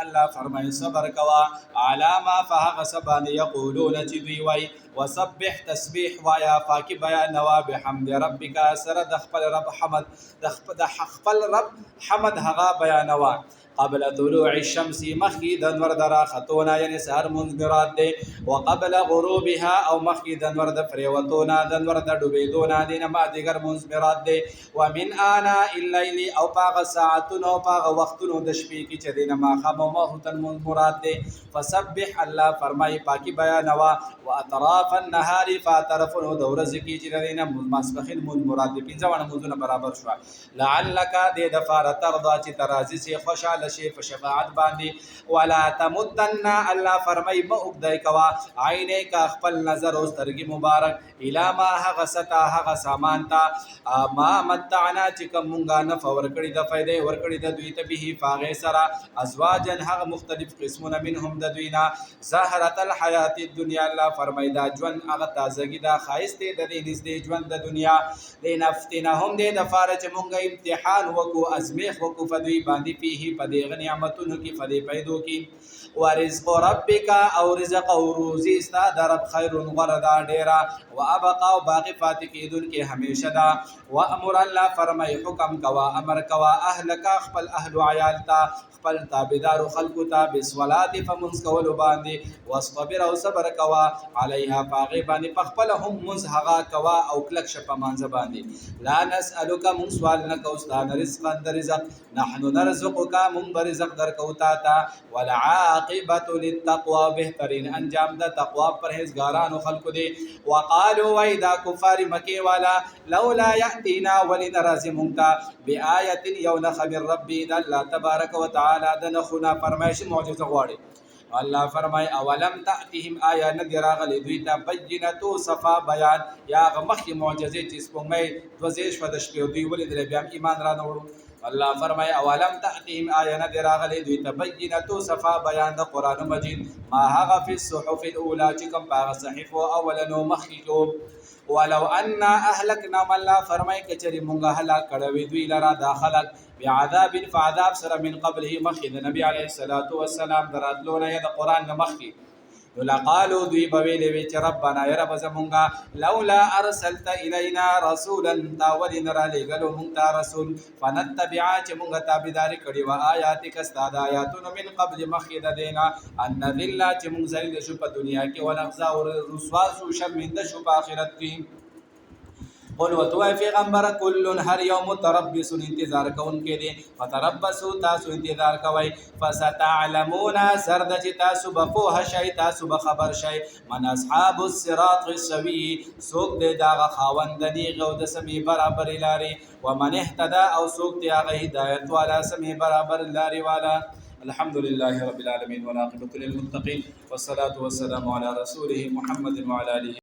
الله فرمای صبر کوا علامه فهغ سبان یقولون چې دوی وای وسبح تسبیح وایا پاکی بیان نوا بحمد ربک سره د خپل رب حمد د خپل رب حمد هغه بیانوا قبل طلوع الشمس مخی د نور درا خطونا یعنی سحر منذرات دی وقبل غروبها او مخی د نور د فریوتونا د نور د ډوبېدونا دینه ما دیگر منذرات دی ومن انا الليل او پاغ ساعتونو پاغ وختونو د شپې کې چې دینه ما خامومه مراد دی فسبح الله فرمای پاکی بیانوا واطراف النهار فاطرفنو د ورځې کې چې دینه ماسپخین مراد دی پنځه منځونه برابر شو لعلک د دفار ترضا چې ترازی سي خوشاله شي په شفاعت باندې ولا تمدن الله فرمای ما وګدای کوا عینه کا خپل نظر او سترګي مبارک الی ما هغه ستا هغه سامان تا ما متعنا چې کوم مونږه نه فور کړی د فائدې ور کړی د دوی ته به فاغه سرا ازواجن هغه مختلف قسمونه منهم د دوینا زهرت الحیات الدنیا الله فرمای دا ژوند هغه تازگی دا خایسته د دې نږدې ژوند د دنیا د نفتنهم د فارج مونږه امتحان وکو ازمیخ وکو فدوی باندې پیه پدې نعمتونو کې فدې پیدو کې ورزق ربک او رزق او روزی استا درب خیر غردا ډیرا وابقا او باقی فات کېدون کې همیشه دا وامر الله فرمای حکم کوا امر کوا اهلک خپل اهل عیال تا خپل تابعدار خلق تا بسولات فمنس کول باندې واصبر او صبر کوا علیها باغی باندې خپل هم مزهغا کوا او کلک شپ مانځ باندې لا نسالک من سوال نکو استاد رزق در رزق نحن نرزقک من برزق در کوتا تا والعاقبه للتقوى بهترین انجام د تقوا پرهیزګارانو خلق دی وقالوا وایدا کفار مکی والا لولا یاتینا ولنرزمک بآیه یون خبر ربی د الله تبارک وتعالى د نخنا فرمایش معجزه غواړي الله فرمای اولم تاتهم آیه ندرا غلی دوی ته بینتو صفا بیان یا مخ معجزه چې سپوږمۍ دوزیش په د شپې دوی ولې بیا ایمان را نوړو الله فرمای اولم تاتهم آیه ندرا غلی دوی ته بینتو صفا بیان د قران مجید ما هغه فی الصحف الاولى چې کوم په صحیفه اولنو مخکو ولو ان اهلكنا الله فرمای کچری مونږه هلاک کړو دوی لرا داخلك بعذاب فعذاب سره من قبله مخید نبی علیه الصلاة والسلام دراتلونه د قران مخکی ولقالوا دوی بویلې وی چې ربنا یا رب زمونږه لولا ارسلت الینا رسولا تاولن را لګلو مونږ رسول فنتبع چې مونږه تابعداري کړي و آیاتک استاد آیاتونو من قبل مخید دینا ان ذل چې مونږ ذلیل شو په دنیا کې ولغزا او رسوا شو شرمنده شو په آخرت کې قل وتوای پیغمبر کل هر یوم متربص انتظار کون کې دي فتربصوا تاسو انتظار کوي فستعلمون سرد چې تاسو به په شي تاسو به خبر شي من اصحاب الصراط السوي سوق دې دا خاوندنی غو د سمي برابر لاري ومن اهتدى او سوق دې هغه هدایت والا سمي برابر لاري والا الحمد لله رب العالمين والعاقبة للمتقين والصلاة والسلام على رسوله محمد وعلى آله